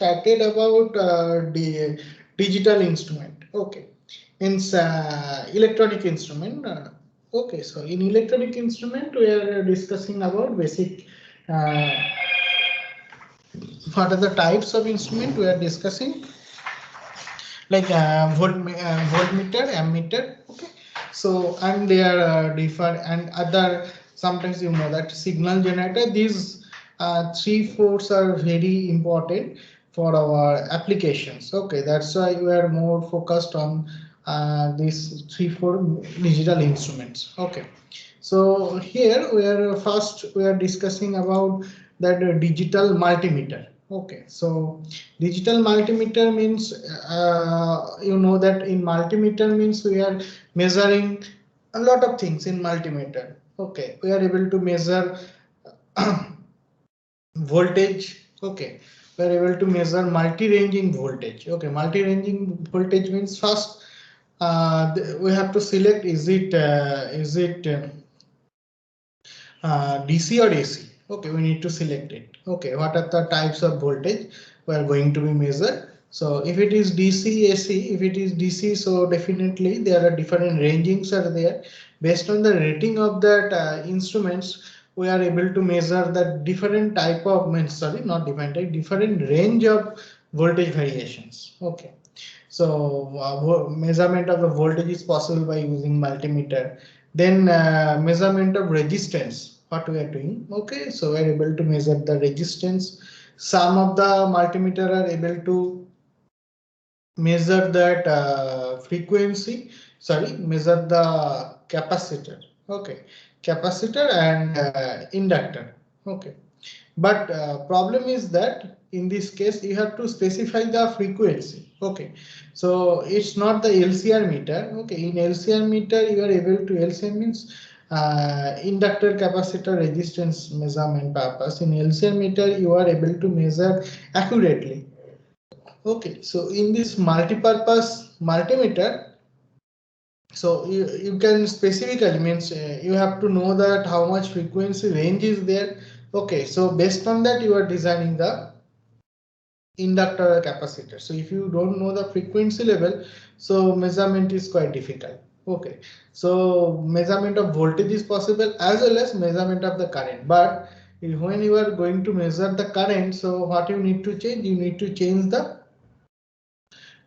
started about the digital instrument. Okay, means electronic instrument. Okay, so in electronic instrument we are discussing about basic. What are the types of instrument we are discussing? Like voltmeter, ammeter. Okay, so and they are different and other. Sometimes you know that signal generator. These three fours are very important for our applications. Okay, that's why we are more focused on these three four digital instruments. Okay, so here we are discussing about that digital multimeter. Okay, so digital multimeter means you know that in multimeter means we are measuring a lot of things in multimeter. Okay, we are able to measure voltage. Okay, we are able to measure multi-ranging voltage. Okay, multi-ranging voltage means first we have to select is it DC or AC. Okay, we need to select it. Okay, what are the types of voltage we are going to be measured? So if it is DC, AC, if it is DC, so definitely there are different rangings are there. Based on the rating of that instruments, we are able to measure the different type of, sorry, not different type, different range of voltage variations. Okay. So measurement of the voltage is possible by using multimeter. Then measurement of resistance, what we are doing. Okay, so we are able to measure the resistance. Some of the multimeter are able to measure that frequency, sorry, measure the capacitor. Okay, capacitor and inductor. Okay, but problem is that in this case you have to specify the frequency. Okay, so it's not the LCR meter. Okay, in LCR meter you are able to, LCR means inductor capacitor resistance measurement purpose. In LCR meter you are able to measure accurately. Okay, so in this multi-purpose multimeter, so you can specifically means you have to know that how much frequency range is there. Okay, so based on that you are designing the inductor or capacitor. So if you don't know the frequency level, so measurement is quite difficult. Okay, so measurement of voltage is possible as well as measurement of the current. But when you are going to measure the current, so what you need to change? You need to change the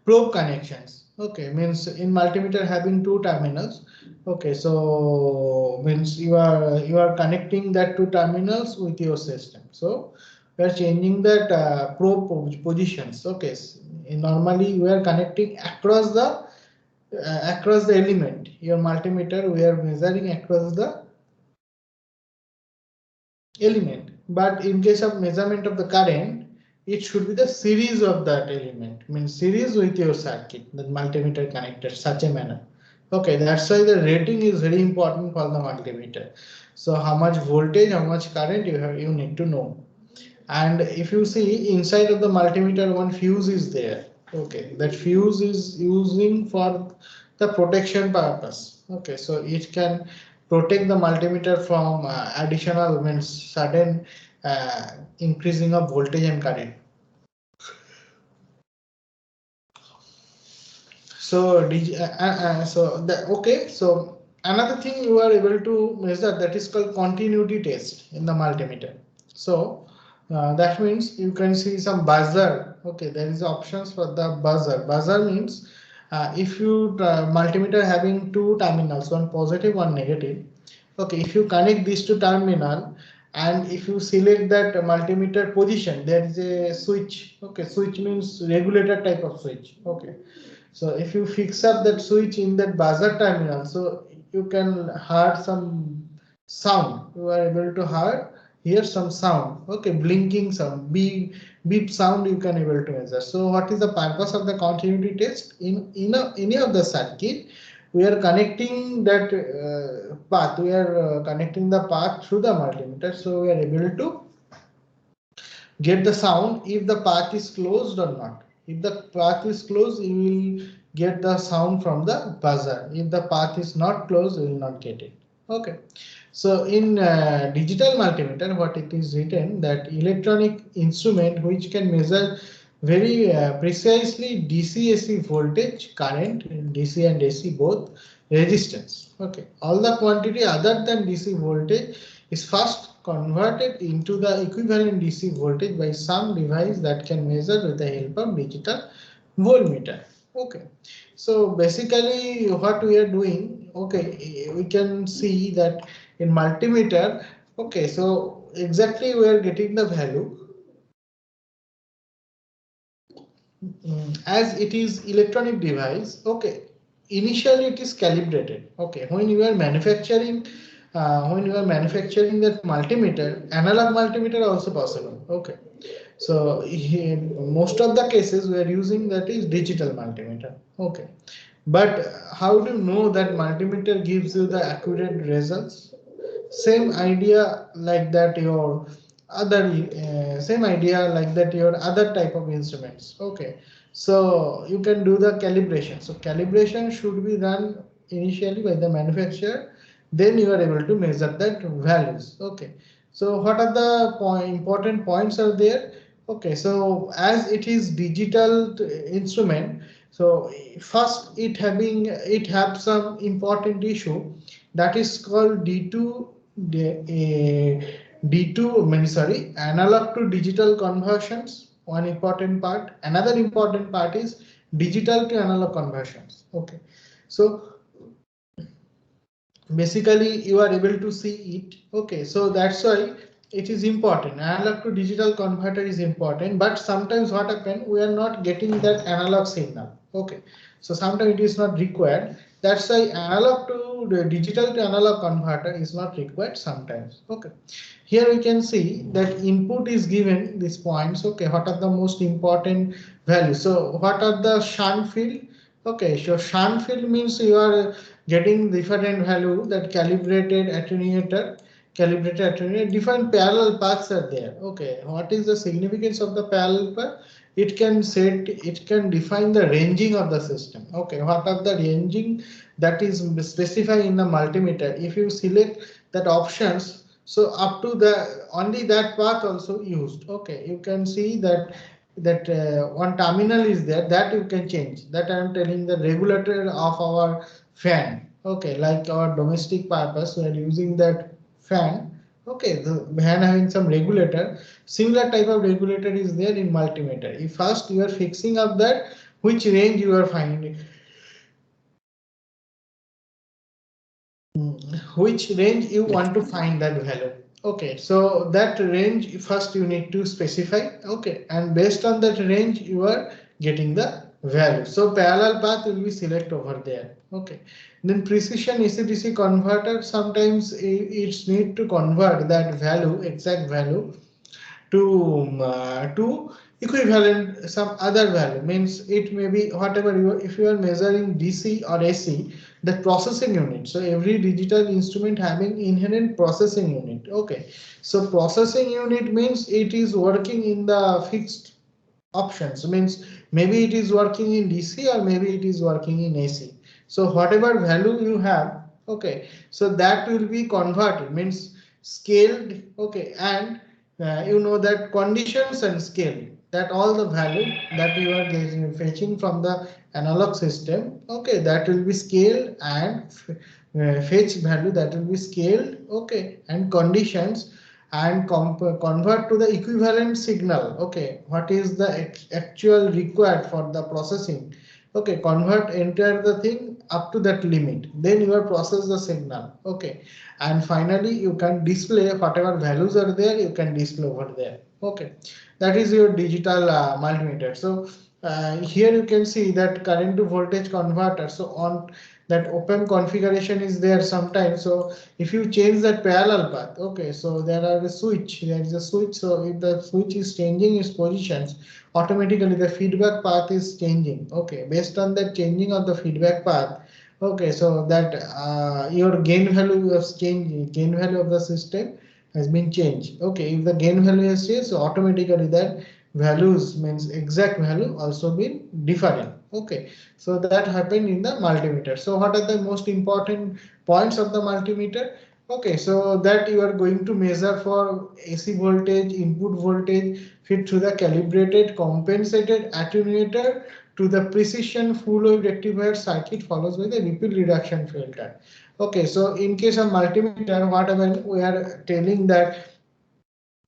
probe connections. Okay, means in multimeter having two terminals. Okay, so means you are connecting that two terminals with your system. So we are changing that probe positions. Okay, normally we are connecting across the element. Your multimeter we are measuring across the element, but in case of measurement of the current, it should be the series of that element, means series with your circuit, the multimeter connected such a manner. Okay, that's why the rating is very important for the multimeter. So how much voltage, how much current you need to know. And if you see inside of the multimeter, one fuse is there. Okay, that fuse is using for the protection purpose. Okay, so it can protect the multimeter from additional, means sudden increasing of voltage and current. So okay, so another thing you are able to measure, that is called continuity test in the multimeter. So that means you can see some buzzer. Okay, there is options for the buzzer. Buzzer means if you multimeter having two terminals, one positive, one negative. Okay, if you connect these two terminal and if you select that multimeter position, there is a switch. Okay, switch means regulator type of switch. Okay, so if you fix up that switch in that buzzer terminal, so you can hear some sound. You are able to hear some sound. Okay, blinking sound, beep sound you can able to measure. So what is the purpose of the continuity test? In any of the circuit, we are connecting that path. We are connecting the path through the multimeter. So we are able to get the sound if the path is closed or not. If the path is closed, you will get the sound from the buzzer. If the path is not closed, you will not get it. Okay. So in digital multimeter, what it is written, that electronic instrument which can measure very precisely DC AC voltage, current, DC and AC both, resistance. Okay, all the quantity other than DC voltage is first converted into the equivalent DC voltage by some device that can measure with the help of digital voltmeter. Okay, so basically what we are doing, okay, we can see that in multimeter, okay, so exactly we are getting the value. As it is electronic device, okay, initially it is calibrated. Okay, when you are manufacturing that multimeter, analog multimeter also possible. Okay, so most of the cases we are using that is digital multimeter. Okay, but how do you know that multimeter gives you the accurate results? Same idea like that your same idea like that your other type of instruments. Okay, so you can do the calibration. So calibration should be done initially by the manufacturer, then you are able to measure that values. Okay, so what are the important points are there? Okay, so as it is digital instrument, so first it have some important issue, that is called D2 analog to digital conversions, one important part. Another important part is digital to analog conversions. Okay, so basically you are able to see it. Okay, so that's why it is important. Analog to digital converter is important, but sometimes what happen, we are not getting that analog signal. Okay, so sometimes it is not required. That's why analog to the digital to analog converter is not required sometimes. Okay, here we can see that input is given these points. Okay, what are the most important values? So what are the shunt field? Okay, so shunt field means you are getting different value, that calibrated attenuator, different parallel paths are there. Okay, what is the significance of the parallel path? It can define the ranging of the system. Okay, what are the ranging that is specified in the multimeter? If you select that options, so up to the only that path also used. Okay, you can see that one terminal is there, that you can change. That I am telling the regulator of our fan. Okay, like our domestic purpose, we are using that fan. Okay, the fan having some regulator, similar type of regulator is there in multimeter. If first you are fixing up that which range you are finding, which range you want to find that value. Okay, so that range first you need to specify. Okay, and based on that range you are getting the value. So parallel path will be select over there. Okay, then precision AC/DC converter, sometimes it's need to convert that value, exact value, to equivalent some other value. Means it may be whatever you, if you are measuring DC or AC, the processing unit. So every digital instrument having inherent processing unit. Okay, so processing unit means it is working in the fixed options, means maybe it is working in DC or maybe it is working in AC. So whatever value you have, okay, so that will be converted, means scaled. Okay, and you know that conditions and scale, that all the value that you are getting, fetching from the analog system. Okay, that will be scaled, and fetch value that will be scaled. Okay, and conditions, and convert to the equivalent signal. Okay, what is the actual required for the processing? Okay, convert, enter the thing up to that limit, then you will process the signal. Okay, and finally you can display whatever values are there, you can display over there. Okay, that is your digital multimeter. So here you can see that current to voltage converter. So on that open configuration is there sometimes. So if you change that parallel path, okay, so there is a switch. So if the switch is changing its positions, automatically the feedback path is changing. Okay, based on that changing of the feedback path, okay, so that your gain value has changed, gain value of the system has been changed. Okay, if the gain value has changed, so automatically that values, means exact value, also been different. Okay, so that happened in the multimeter. So what are the most important points of the multimeter? Okay, so that you are going to measure for AC voltage, input voltage, fit through the calibrated, compensated attenuator to the precision full wave rectifier circuit follows by the ripple reduction filter. Okay, so in case of multimeter, whatever we are telling that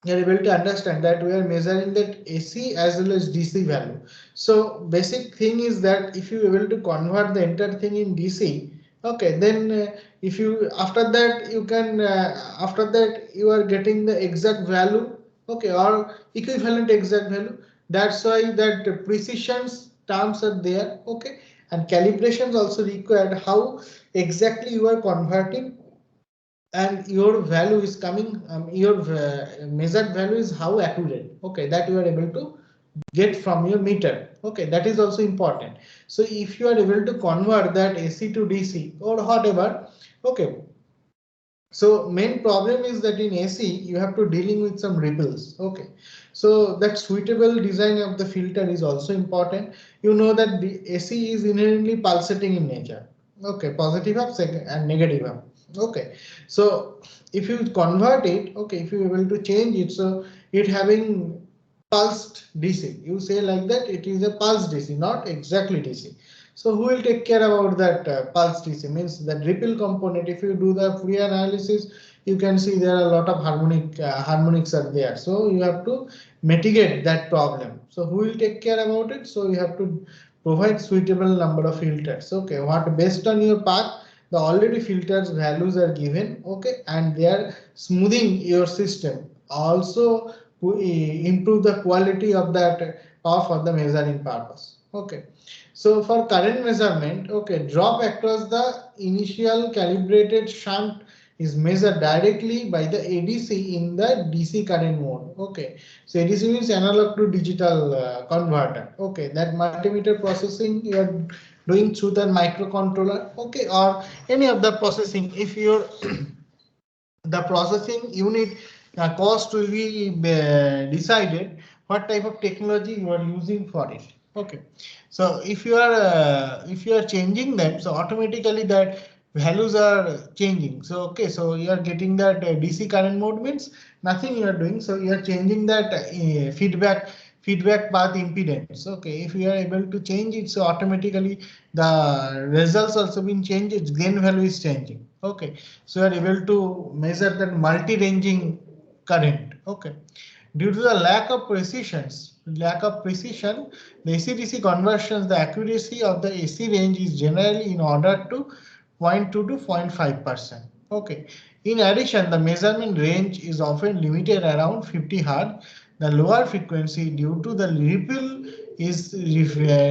you are able to understand that we are measuring that AC as well as DC value. So basic thing is that if you are able to convert the entire thing in DC, okay, then if you after that you can after that you are getting the exact value, okay, or equivalent exact value. That's why that precisions terms are there, okay, and calibrations also required how exactly you are converting and your value is coming your measured value is how accurate, okay, that you are able to get from your meter, okay, that is also important. So if you are able to convert that AC to DC or whatever, okay, so main problem is that in AC you have to dealing with some ripples, okay, so that suitable design of the filter is also important. You know that the AC is inherently pulsating in nature, okay, positive up and negative up, okay, so if you convert it, okay, if you are able to change it, so it having pulsed DC, you say like that it is a pulse DC, not exactly DC. So who will take care about that pulse DC, means that ripple component. If you do the Fourier analysis, you can see there are a lot of harmonics are there. So you have to mitigate that problem. So who will take care about it? So you have to provide suitable number of filters. Okay, what based on your path, the already filters values are given. Okay, and they are smoothing your system. Also improve the quality of that for the measuring purpose. Okay. So for current measurement, okay, drop across the initial calibrated shunt is measured directly by the ADC in the DC current mode. Okay, so ADC means analog to digital converter. Okay, that multimeter processing you are doing through the microcontroller. Okay, or any of the processing. If your the processing unit cost will be decided what type of technology you are using for it. Okay, so if you are changing them, so automatically that values are changing. So okay, so you are getting that DC current mode means nothing you are doing, so you are changing that feedback path impedance. Okay, if you are able to change it, so automatically the results also been changed, its gain value is changing. Okay, so you are able to measure that multi-ranging current. Okay, due to the lack of precision, the AC/DC conversions, the accuracy of the AC range is generally in order to 0.2 to 0.5%. Okay. In addition, the measurement range is often limited around 50 Hz. The lower frequency due to the ripple is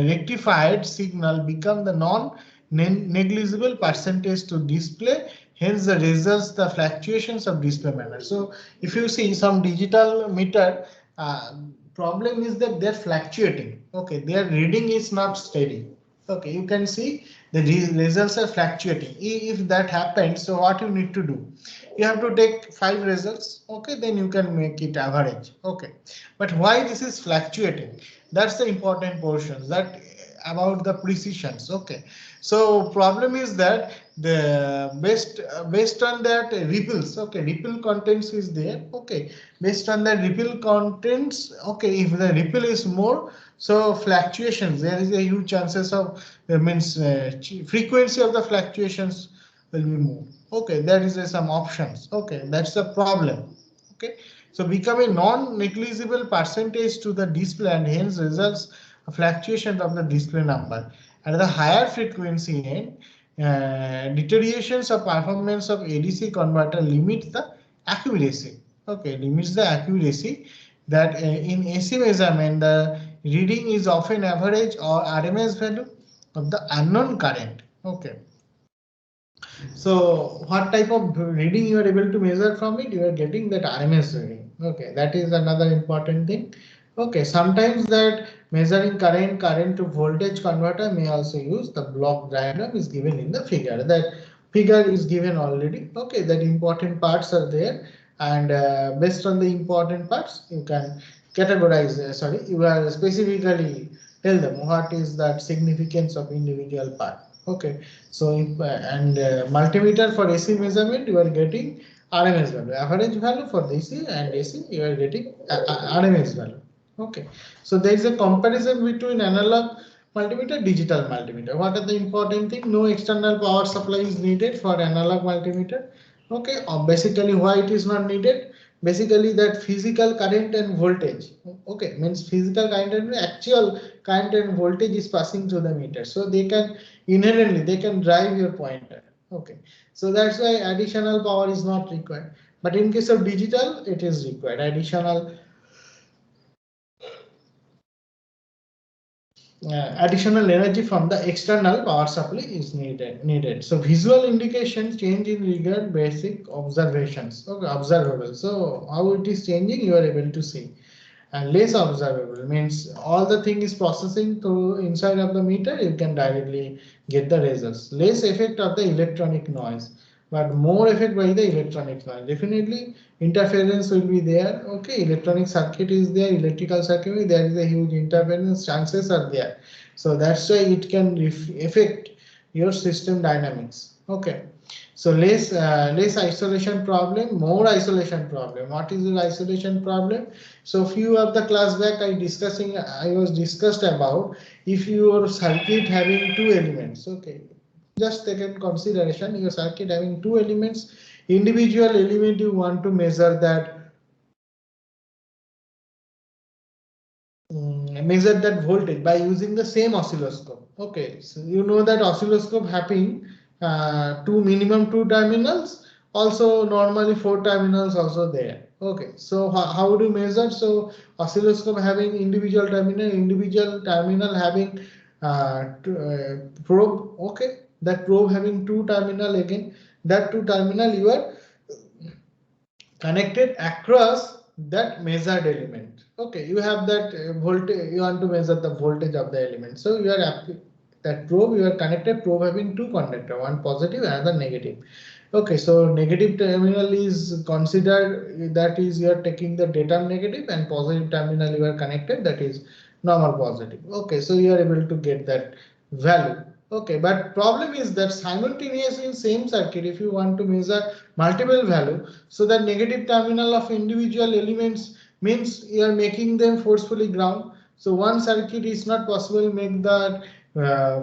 rectified signal become the non-negligible percentage to display. Hence, the results the fluctuations of display manner. So, if you see some digital meter, problem is that they're fluctuating. Okay, their reading is not steady. Okay, you can see the results are fluctuating. If that happens, so what you need to do? You have to take 5 results. Okay, then you can make it average. Okay, but why this is fluctuating? That's the important portion. That about the precisions. Okay, so problem is that the based on that ripples. Okay, ripple contents is there. Okay, based on the ripple contents. Okay, if the ripple is more, so fluctuations, there is a huge chances of means frequency of the fluctuations will be more. Okay, there is some options. Okay, that's the problem. Okay, so become a non-negligible percentage to the display and hence results a fluctuation of the display number. At the higher frequency end, deteriorations of performance of ADC converter limit the accuracy. Okay, limits the accuracy that in AC measurement the reading is often average or RMS value of the unknown current. Okay. So what type of reading you are able to measure from it? You are getting that RMS reading. Okay, that is another important thing. Okay, sometimes that measuring current to voltage converter may also use the block diagram is given in the figure. That figure is given already. Okay, that important parts are there, and based on the important parts, you can categorize. Sorry, you are specifically tell them what is that significance of individual part. Okay, so multimeter for AC measurement, you are getting RMS value, average value for DC and AC, you are getting RMS value. Okay, so there is a comparison between analog multimeter, digital multimeter. What are the important thing? No external power supply is needed for analog multimeter. Okay, basically why it is not needed? Basically that physical current and voltage. Okay, means physical current and actual current and voltage is passing through the meter, so they can inherently they can drive your pointer. Okay, so that's why additional power is not required, but in case of digital it is required. Additional energy from the external power supply is needed. So visual indications change in regard basic observations. Okay, observable. So how it is changing, you are able to see. And less observable means all the thing is processing through inside of the meter, you can directly get the results. Less effect of the electronic noise, but more effect by the electronic noise. Definitely interference will be there. Okay, electronic circuit is there, electrical circuit, there is a huge interference, chances are there. So that's why it can affect your system dynamics. Okay, so less isolation problem, more isolation problem. What is the isolation problem? So few of the class back I was discussed about if your circuit having two elements. Okay, just take in consideration your circuit having two elements, individual element you want to measure that voltage by using the same oscilloscope. Okay, so you know that oscilloscope having two terminals, also normally four terminals also there. Okay, so how do you measure? So oscilloscope having individual terminal having probe. Okay, that probe having two terminal again. That two terminal you are connected across that measured element. Okay, you have that voltage, you want to measure the voltage of the element, so you are that probe, you are connected probe having two conductor, one positive another negative. Okay, so negative terminal is considered, that is you are taking the data negative, and positive terminal you are connected, that is normal positive. Okay, so you are able to get that value. Okay, but problem is that simultaneously in same circuit, if you want to measure multiple value, so the negative terminal of individual elements means you are making them forcefully ground. So one circuit is not possible to make that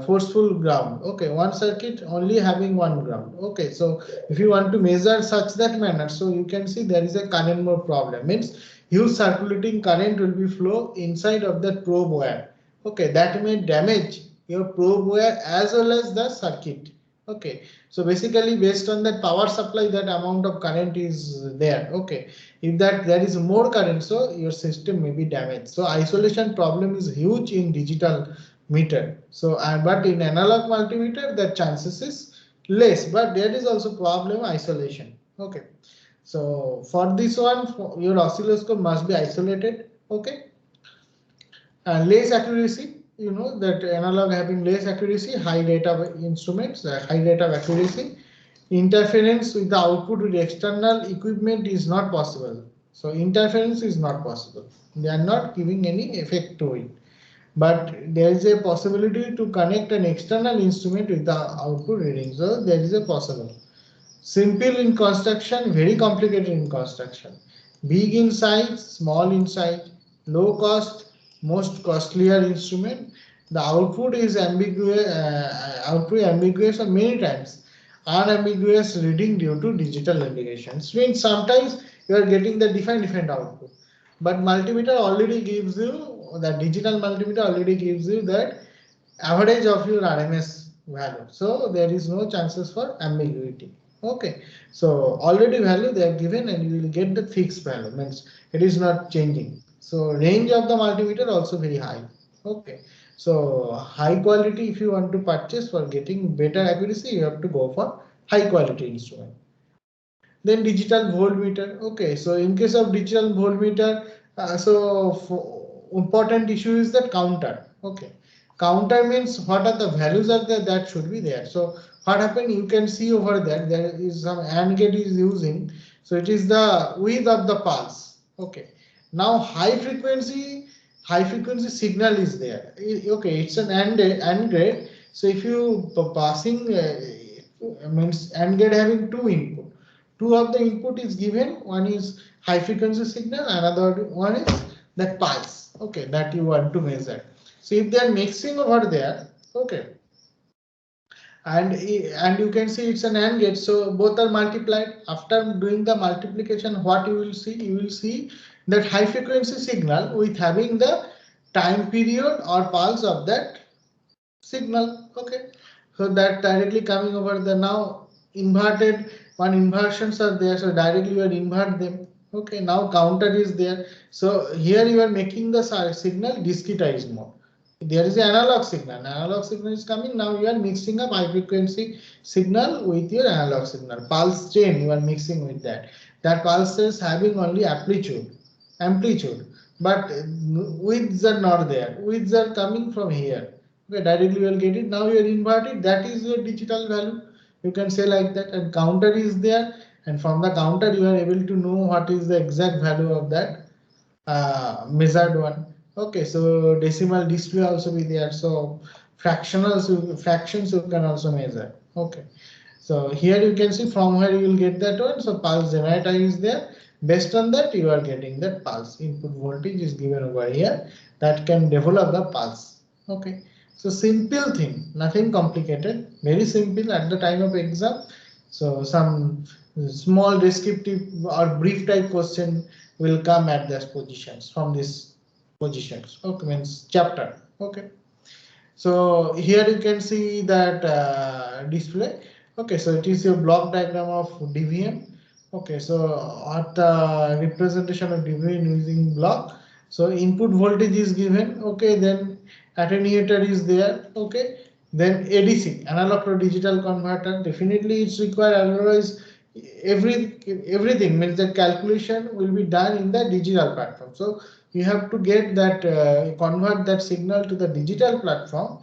forceful ground. Okay, one circuit only having one ground. Okay, so if you want to measure such that manner, so you can see there is a current mode problem. Means huge circulating current will be flow inside of that probe wire. Okay, that may damage your probe wire as well as the circuit. Okay, so basically based on that power supply, that amount of current is there. Okay, if that there is more current, so your system may be damaged. So isolation problem is huge in digital meter. So but in analog multimeter the chances is less, but there is also problem isolation. Okay, so for this one your oscilloscope must be isolated. Okay, less accuracy, you know that analog having less accuracy, high data instruments, high data of accuracy. Interference with the output with external equipment is not possible. So interference is not possible. They are not giving any effect to it. But there is a possibility to connect an external instrument with the output reading. So there is a possible. Simple in construction, very complicated in construction. Big in size, small in size, low cost, most costlier instrument. The output is ambiguous or many times unambiguous reading due to digital indications. Means sometimes you are getting the different output, but multimeter already gives you, the digital multimeter already gives you that average of your RMS value. So there is no chances for ambiguity. Okay, so already value they are given and you will get the fixed value, means it is not changing. So range of the multimeter also very high. Okay, so high quality, if you want to purchase for getting better accuracy, you have to go for high quality instrument. Then digital voltmeter. Okay, so in case of digital voltmeter, important issue is that counter. Okay, counter means what are the values are there, that should be there. So what happened, you can see over there, there is some AND gate is using, so it is the width of the pulse. Okay, now high frequency signal is there. Okay, it's an AND gate, So if you passing means AND gate having two input, two of the input is given, one is high frequency signal, another one is that pulse, okay, that you want to measure. So if they are mixing over there, okay, and you can see it's an AND gate, so both are multiplied. After doing the multiplication, what you will see? You will see that high frequency signal with having the time period or pulse of that signal. Okay, so that directly coming over the now inverted one inversions are there, so directly you are invert them. Okay, now counter is there, so here you are making the signal discretized mode. There is an analog signal is coming, now you are mixing up high frequency signal with your analog signal. Pulse chain you are mixing with that. That pulse is having only amplitude, but widths are not there. Widths are coming from here. Okay, directly you will get it. Now you are inverted. That is your digital value. You can say like that. And counter is there. And from the counter you are able to know what is the exact value of that measured one. Okay, so decimal display also be there. So fractions you can also measure. Okay. So here you can see from where you will get that one. So pulse generator is there. Based on that, you are getting that pulse. Input voltage is given over here that can develop the pulse. Okay. So simple thing, nothing complicated, very simple at the time of exam. So some small descriptive or brief type question will come at these positions from these positions. Okay, means chapter. Okay. So here you can see that display. Okay, so it is a block diagram of DVM. Okay, so at the representation of DVM using block. So input voltage is given. Okay, then attenuator is there. Okay, then ADC, analog to digital converter. Definitely it's required, otherwise everything means that calculation will be done in the digital platform. So you have to get that convert that signal to the digital platform.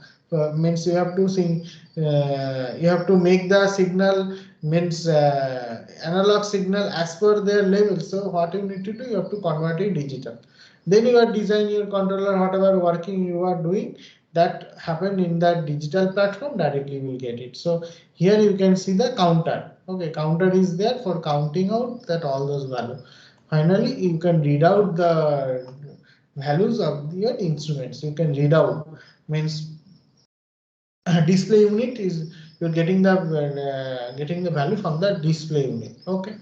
Means you have to see you have to make the signal means analog signal as per their level. So what you need to do, you have to convert it digital. Then you are designing your controller, whatever working you are doing, that happened in that digital platform, directly you will get it. So here you can see the counter. Okay, counter is there for counting out that all those values. Finally, you can read out the values of your instruments. You can read out, means display unit is you're getting the value from the display unit. Okay,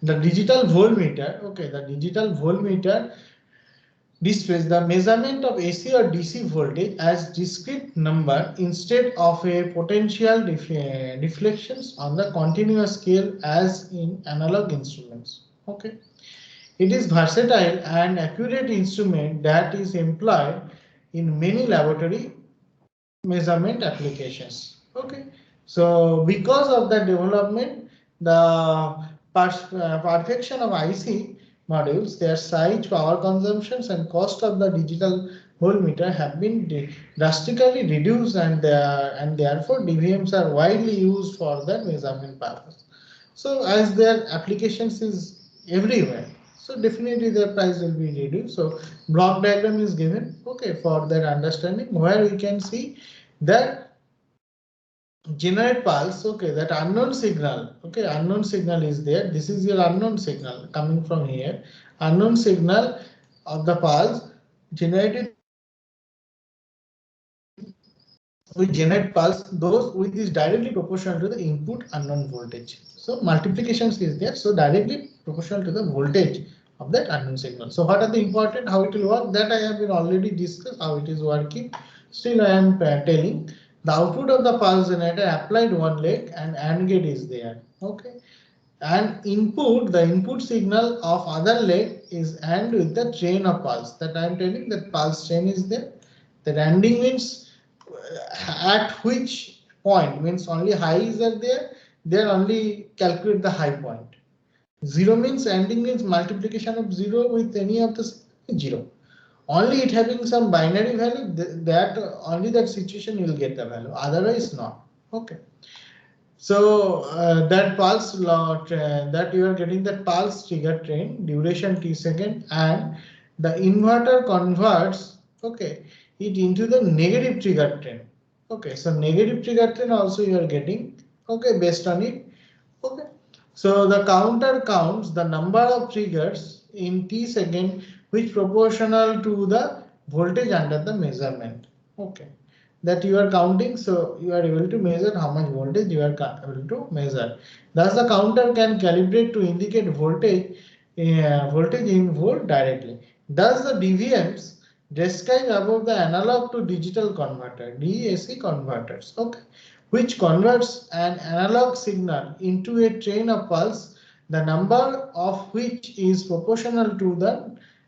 the digital voltmeter. Okay, the digital voltmeter displays the measurement of AC or DC voltage as discrete number instead of a potential deflections on the continuous scale as in analog instruments. Okay, it is versatile and accurate instrument that is employed in many laboratory measurement applications. Okay, so because of the development, the perfection of IC modules, their size, power consumptions, and cost of the digital voltmeter have been drastically reduced, and therefore DVMs are widely used for the measurement purpose. So as their applications is everywhere, so definitely their price will be reduced. So block diagram is given, okay, for their understanding, where we can see that generate pulse. Okay, that unknown signal. Okay, unknown signal is there. This is your unknown signal coming from here. Unknown signal of the pulse generated with generate pulse, those with is directly proportional to the input unknown voltage. So multiplications is there, so directly proportional to the voltage of that unknown signal. So what are the important, how it will work, that I have been already discussed how it is working. Still I am telling the output of the pulse generator applied one leg and AND gate is there. Okay, and input, the input signal of other leg is AND with the train of pulse, that I am telling that pulse train is there. That ANDing means at which point, means only highs are there, there only calculate the high point. Zero means ANDing means multiplication of zero with any of the zero. Only it having some binary value, that only that situation you will get the value, otherwise not. Okay. So that pulse lot that you are getting, that pulse trigger train duration t second, and the inverter converts, okay, it into the negative trigger train. Okay, so negative trigger train also you are getting, okay, based on it. Okay, so the counter counts the number of triggers in t second which proportional to the voltage under the measurement. Okay, that you are counting, so you are able to measure how much voltage you are able to measure. Thus, the counter can calibrate to indicate voltage in volt directly. Thus, the DVMs describe above the analog to digital converter (DAC) converters. Okay, which converts an analog signal into a train of pulse, the number of which is proportional to the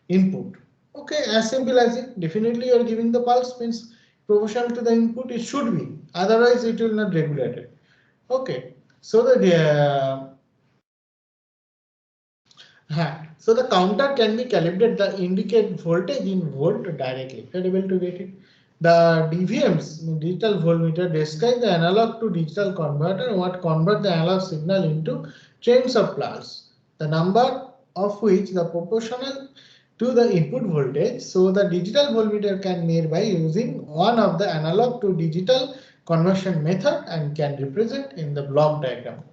input. Okay, as simple as it. Definitely, you are giving the pulse means proportional to the input. It should be, otherwise it will not regulate it. Okay, so so the counter can be calibrated to indicate voltage in volt directly. You are able to get it. The DVMs, digital voltmeter, describe the analog to digital converter, what convert the analog signal into trains of pulse, the number of which the proportional to the input voltage. So the digital voltmeter can made by using one of the analog to digital conversion method and can represent in the block diagram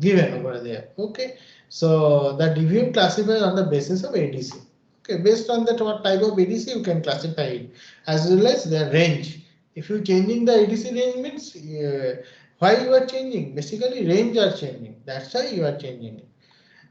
given over there. Okay, so the DVM classifies on the basis of ADC. Okay, based on that what type of ADC you can classify it, as well as their range. If you changing the ADC range means why you are changing? Basically range are changing. That's why you are changing it.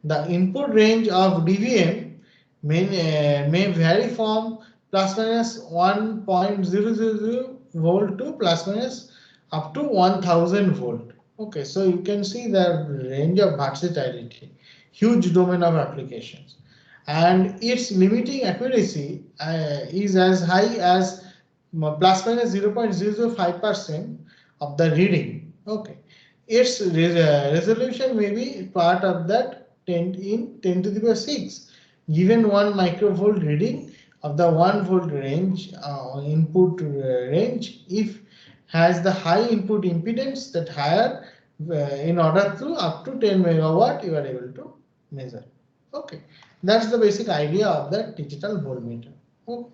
The input range of DVM may vary from plus minus 1.000 volt to plus minus up to 1000 volt. Okay, so you can see the range of versatility, huge domain of applications, and its limiting accuracy is as high as plus minus 0.005% of the reading. Okay, its resolution may be part of that 10 in 10 to the power 6 given 1 microvolt reading of the 1 volt range input range if has the high input impedance that higher in order to up to 10 megawatt you are able to measure. Okay, that's the basic idea of the digital voltmeter. Okay.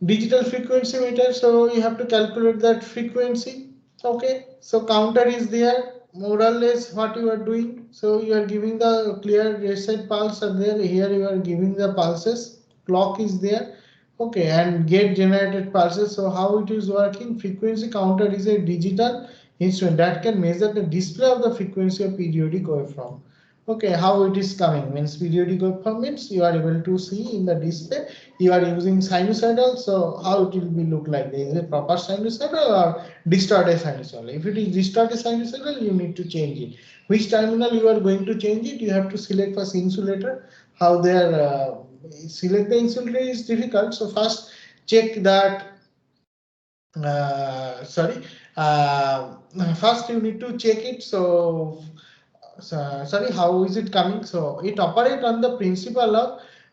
Digital frequency meter, so you have to calculate that frequency. Okay, so counter is there, more or less what you are doing. So you are giving the clear reset pulse are there, here you are giving the pulses, clock is there. Okay, and get generated pulses. So how it is working? Frequency counter is a digital instrument that can measure the display of the frequency of periodic waveform. Okay, how it is coming means periodic waveform means you are able to see in the display. You are using sinusoidal, so how it will be look like? Is it proper sinusoidal or distorted sinusoidal? If it is distorted sinusoidal, you need to change it. Which terminal you are going to change it? You have to select first insulator. How they are select the insulator is difficult. So first check that. Sorry. First you need to check it. So sorry, how is it coming? So it operates on the principle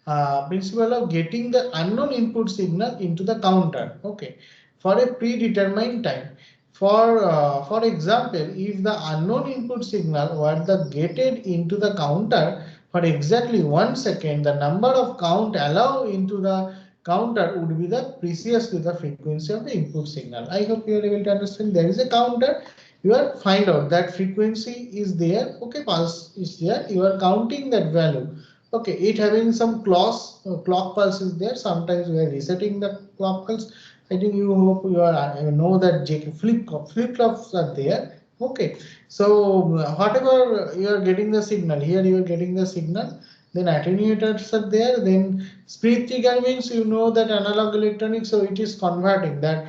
of getting the unknown input signal into the counter. Okay, for a predetermined time. For example, if the unknown input signal were the gated into the counter for exactly 1 second, the number of count allowed into the counter would be the previous to the frequency of the input signal. I hope you are able to understand. There is a counter, you are find out that frequency is there. Okay, pulse is there, you are counting that value. Okay, it having some clock pulse is there. Sometimes we are resetting the clock pulse. I think you hope you are know that flip flops are there. Okay, so whatever you are getting the signal, here you are getting the signal, then attenuators are there, then speed trigger means you know that analog electronics, so it is converting that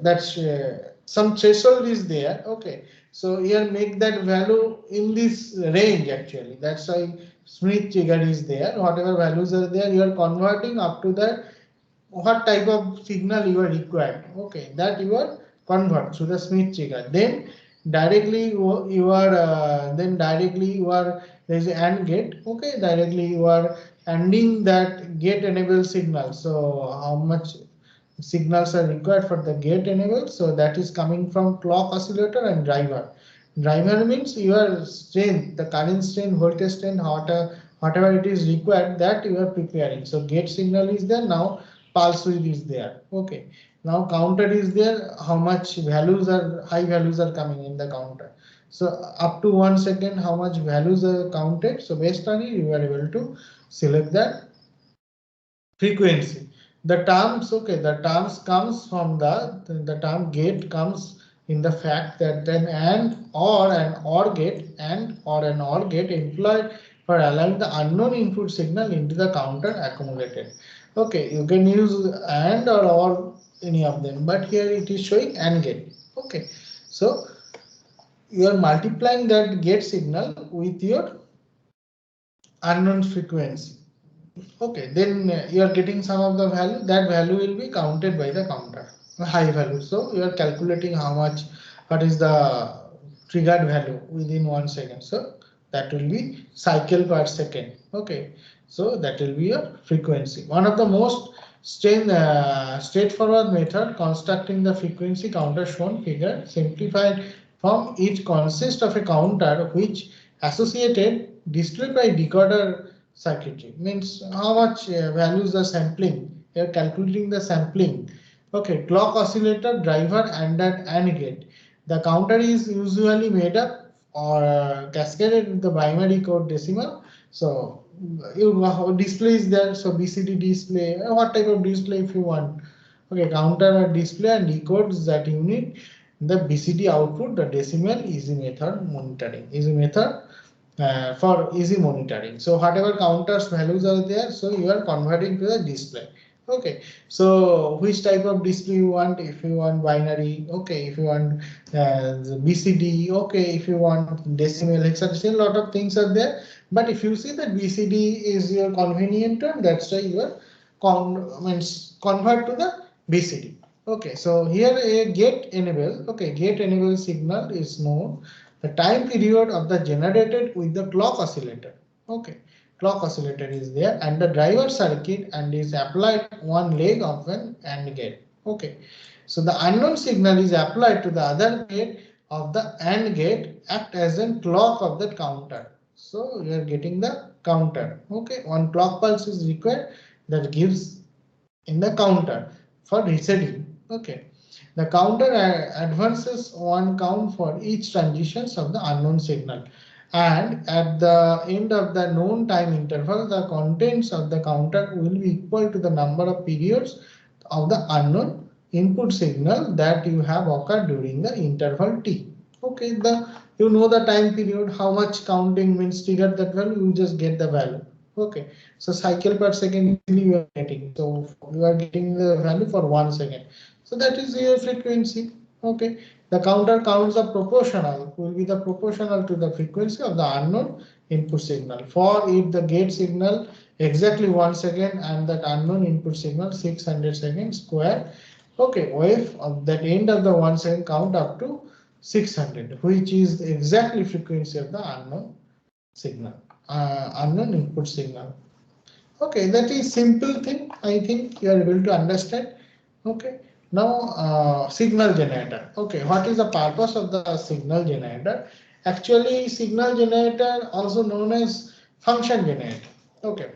that's some threshold is there. Okay, so here make that value in this range actually. That's why Smith trigger is there. Whatever values are there, you are converting up to that what type of signal you are required. Okay, that you are convert through the Smith trigger. Then directly you are there is an AND gate. Okay, directly you are ending that gate enable signal. So how much signals are required for the gate enable? So that is coming from clock oscillator and driver. Driver means your strength, the current strength, voltage strength, whatever it is required that you are preparing. So gate signal is there now, pulse width is there. Okay, Now counter is there, how much values are, high values are coming in the counter. So up to 1 second, how much values are counted. So based on it, you are able to select that frequency. The terms, okay, the terms comes from the term gate comes in the fact that then an or gate employed for allowing the unknown input signal into the counter accumulated. Okay, you can use and or any of them, but here it is showing AND gate. Okay, so you are multiplying that gate signal with your unknown frequency. Okay, then you are getting some of the value. That value will be counted by the counter, a high value. So you are calculating how much, what is the triggered value within 1 second. So that will be cycle per second. Okay, so that will be your frequency. One of the most straightforward method constructing the frequency counter shown figure, simplified from each consists of a counter which associated display by decoder circuitry, means how much values are sampling. You are calculating the sampling. Okay, clock oscillator driver and that AND gate. The counter is usually made up or cascaded with the binary code decimal. So you display is there. So BCD display, what type of display if you want. Okay, counter or display and decodes that unit. The BCD output, the decimal easy method monitoring, easy method for easy monitoring. So whatever counters values are there, so you are converting to the display. Okay, so which type of display you want? If you want binary, okay. If you want BCD, okay. If you want decimal, hexadecimal, a lot of things are there. But if you see that BCD is your convenient term, that's why you are convert to the BCD. Okay, so here a gate enable, okay, gate enable signal is known the time period of the generated with the clock oscillator. Okay, clock oscillator is there and the driver circuit and is applied one leg of an AND gate. Okay, so the unknown signal is applied to the other gate of the AND gate, act as a clock of the counter. So you are getting the counter. Okay, one clock pulse is required that gives in the counter for resetting. Okay, the counter advances one count for each transitions of the unknown signal, and at the end of the known time interval, the contents of the counter will be equal to the number of periods of the unknown input signal that you have occurred during the interval t. Okay, the you know the time period, how much counting means trigger that value, you just get the value. Okay, so cycle per second you are getting. So you are getting the value for 1 second. So that is your frequency. Okay, the counter counts the proportional, will be the proportional to the frequency of the unknown input signal. For if the gate signal exactly 1 second and that unknown input signal 600 seconds square. Okay, wave of that end of the 1 second count up to 600, which is exactly frequency of the unknown signal, unknown input signal. Okay, that is simple thing. I think you are able to understand. Okay, now signal generator. Okay, what is the purpose of the signal generator? Actually, signal generator also known as function generator. Okay,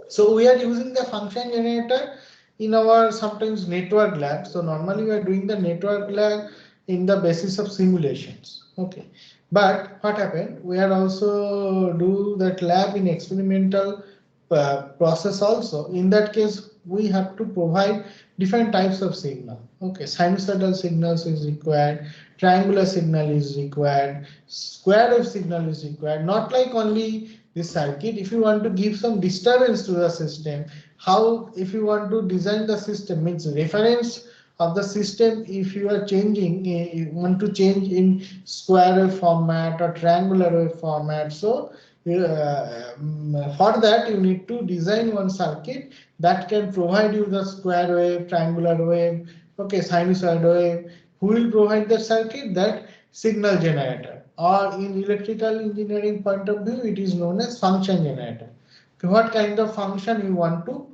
so we are using the function generator in our sometimes network lab. So normally we are doing the network lab in the basis of simulations. Okay, but what happened? We are also do that lab in experimental process also. In that case, we have to provide different types of signal. Okay, sinusoidal signals is required, triangular signal is required, square wave signal is required. Not like only this circuit. If you want to give some disturbance to the system, how if you want to design the system means reference of the system, if you are changing, you want to change in square wave format or triangular wave format. So for that you need to design one circuit that can provide you the square wave, triangular wave, okay, sinusoid wave. Who will provide the circuit? That signal generator, or in electrical engineering point of view, it is known as function generator. Okay, what kind of function you want to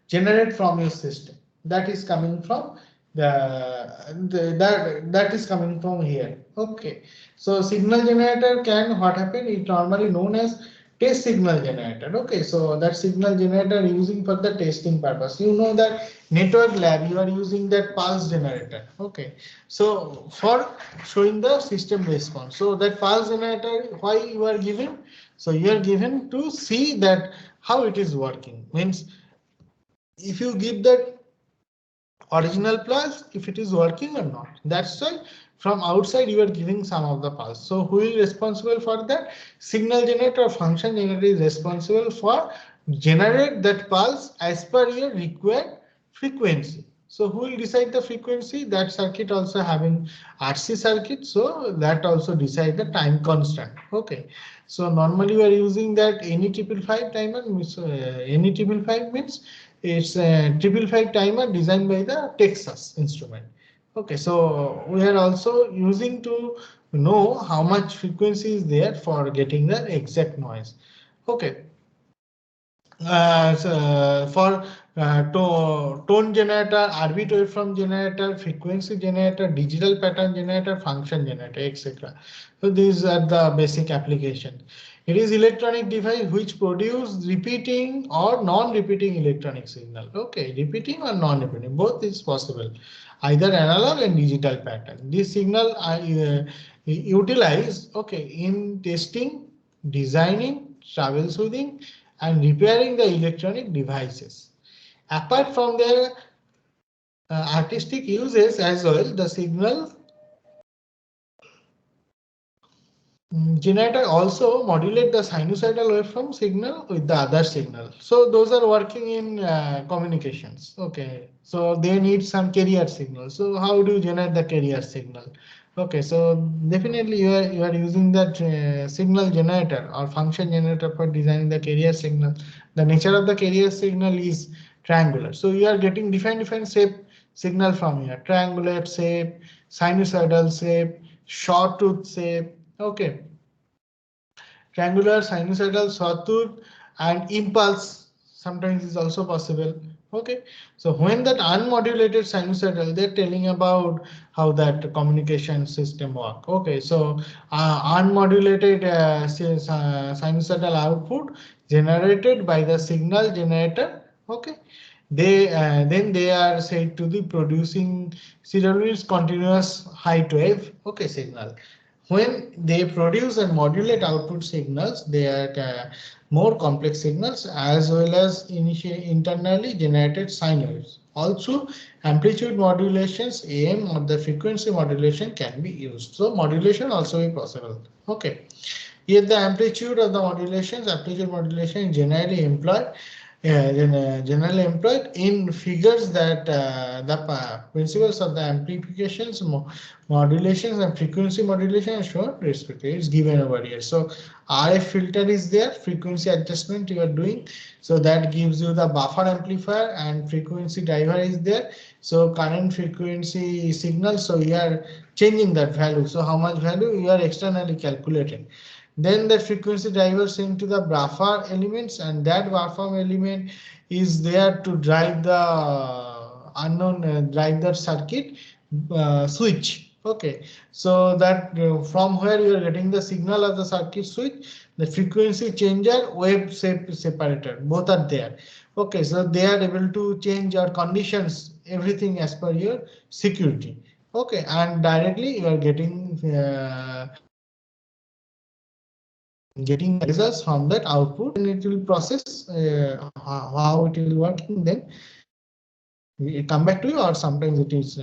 generate from your system? That is coming from that is coming from here. Okay, so signal generator can what happen? It normally known as test signal generator. Okay, so that signal generator using for the testing purpose. You know that network lab, you are using that pulse generator. Okay, so for showing the system response. So that pulse generator, why you are given? So you are given to see that how it is working. Means if you give that original pulse, if it is working or not. That's why from outside you are giving some of the pulse. So who is responsible for that? Signal generator or function generator is responsible for generate that pulse as per your required frequency. So who will decide the frequency? That circuit also having RC circuit, so that also decide the time constant. Okay, so normally we are using that any 555 timer. Any 555 means it's a 555 timer designed by the Texas Instrument. Okay, so we are also using to know how much frequency is there for getting the exact noise. Okay, for tone generator, RB waveform generator, frequency generator, digital pattern generator, function generator, etc. So these are the basic application. It is electronic device which produce repeating or non-repeating electronic signal. Okay, repeating or non-repeating, both is possible. Either analog and digital pattern. This signal I utilize okay in testing, designing, troubleshooting, and repairing the electronic devices. Apart from their artistic uses as well, the signal generator also modulate the sinusoidal waveform signal with the other signal. So those are working in communications. Okay, so they need some carrier signal. So how do you generate the carrier signal? Okay, so definitely you are using that signal generator or function generator for designing the carrier signal. The nature of the carrier signal is triangular. So you are getting different shape signal from here: triangular shape, sinusoidal shape, sawtooth shape. Okay, triangular, sinusoidal, sawtooth, and impulse sometimes is also possible. Okay, so when that unmodulated sinusoidal, they're telling about how that communication system work. Okay, so unmodulated sinusoidal output generated by the signal generator. Okay, they then they are said to be producing CW continuous height wave. Okay, signal. When they produce and modulate output signals, they are more complex signals as well as internally generated sine waves. Also, amplitude modulations, AM or the frequency modulation can be used. So modulation also is possible. Okay. Here the amplitude of the modulations, amplitude modulation is generally employed. Generally employed in figures that the principles of the amplifications, modulations, and frequency modulation are shown respectively. It's given over here. So RF filter is there, frequency adjustment you are doing. So that gives you the buffer amplifier, and frequency driver is there. So current frequency signal. So you are changing that value. So how much value you are externally calculating. Then the frequency drivers into the buffer elements, and that buffer element is there to drive the unknown drive that circuit switch. Okay, so that from where you are getting the signal of the circuit switch, the frequency changer, wave separator, both are there. Okay, so they are able to change your conditions, everything as per your security. Okay, and directly you are getting results from that output, and it will process how it will working. Then it come back to you, or sometimes it is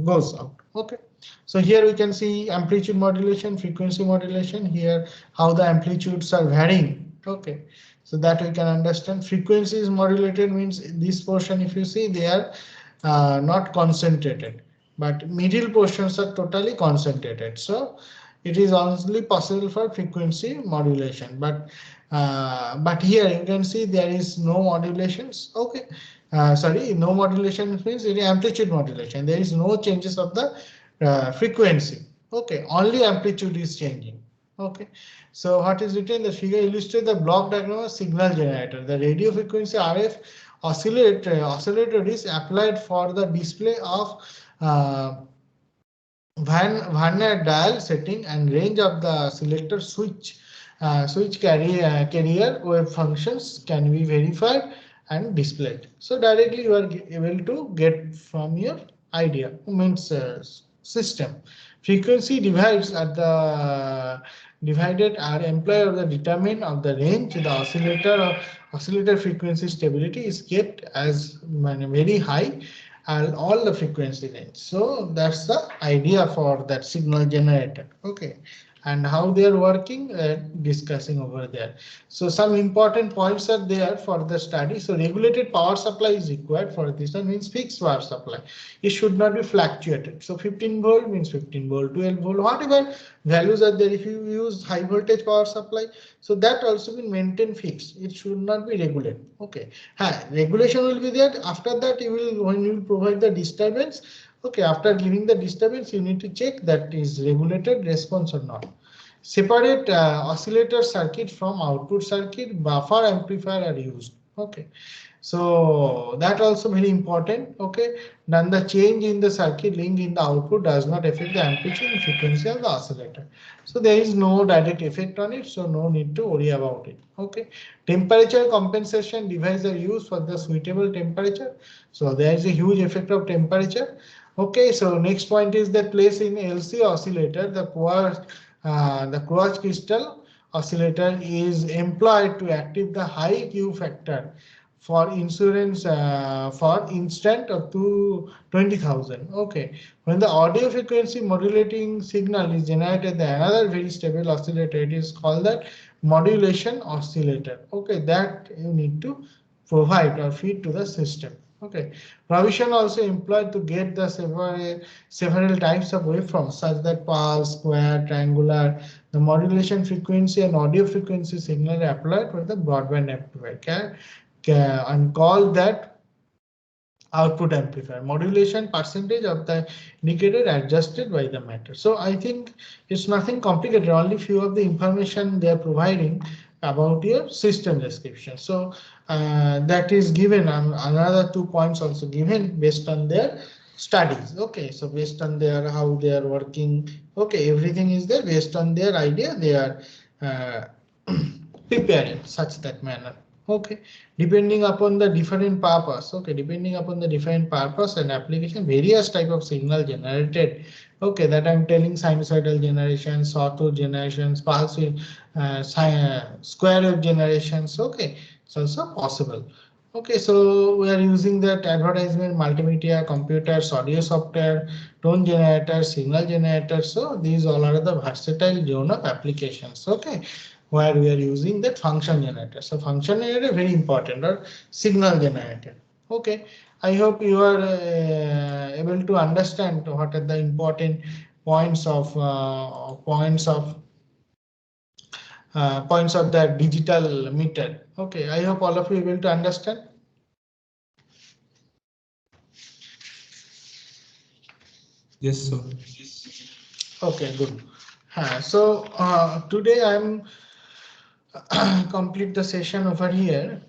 goes out. Okay, so here we can see amplitude modulation, frequency modulation. Here how the amplitudes are varying. Okay, so that we can understand. Frequency is modulated means this portion, if you see, they are not concentrated, but middle portions are totally concentrated. So it is only possible for frequency modulation, but here you can see there is no modulations. Okay, sorry, no modulation means it is amplitude modulation. There is no changes of the frequency. Okay, only amplitude is changing. Okay, so what is written? The figure illustrates the block diagram of signal generator. The radio frequency RF oscillator is applied for the display of Van Werner dial setting and range of the selector switch switch carrier wave functions can be verified and displayed. So directly you are able to get from your idea means system. Frequency divides at the divided are employed or the determine of the range. The oscillator or oscillator frequency stability is kept as very high and all the frequency range. So that's the idea for that signal generator. Okay, and how they are working discussing over there. So some important points are there for the study. So regulated power supply is required for this. That means fixed power supply. It should not be fluctuated. So 15 volt means 15 volt, 12 volt, whatever values are there. If you use high voltage power supply, so that also will maintain fixed. It should not be regulated. Okay, regulation will be there. After that, you will when you provide the disturbance. Okay, after giving the disturbance, you need to check that is regulated response or not. Separate oscillator circuit from output circuit. Buffer amplifier are used. Okay, so that also very important. Okay, then the change in the circuit link in the output does not affect the amplitude and frequency of the oscillator. So there is no direct effect on it, so no need to worry about it. Okay, temperature compensation device are used for the suitable temperature. So there is a huge effect of temperature. Okay, so next point is that place in LC oscillator, the quartz crystal oscillator is employed to active the high Q factor for insurance for instant up to 20,000. Okay, when the audio frequency modulating signal is generated, the another very stable oscillator, it is called that modulation oscillator. Okay, that you need to provide or feed to the system. Okay, provision also employed to get the several types of waveforms such that pulse, square, triangular. The modulation frequency and audio frequency signal are applied for the broadband amplifier and call that output amplifier. Modulation percentage of the indicator adjusted by the matter. So I think it's nothing complicated, only few of the information they are providing about your system description. So that is given, another 2 points also given based on their studies. Okay, so based on their how they are working. Okay, everything is there based on their idea. They are preparing such that manner. Okay, depending upon the different purpose. Okay, depending upon the different purpose and application, various type of signal generated. Okay, that I'm telling sinusoidal generation, sawtooth generations, pulse square wave generations. Okay, it's also possible. Okay, so we are using that advertisement, multimedia, computers, audio software, tone generator, signal generator. So these all are the versatile zone of applications. Okay, where we are using that function generator. So function generator very important, or signal generator. Okay, I hope you are able to understand what are the important points of points of the digital meter. Okay, I hope all of you able to understand. Yes, sir. Okay, good. So today I'm complete the session over here.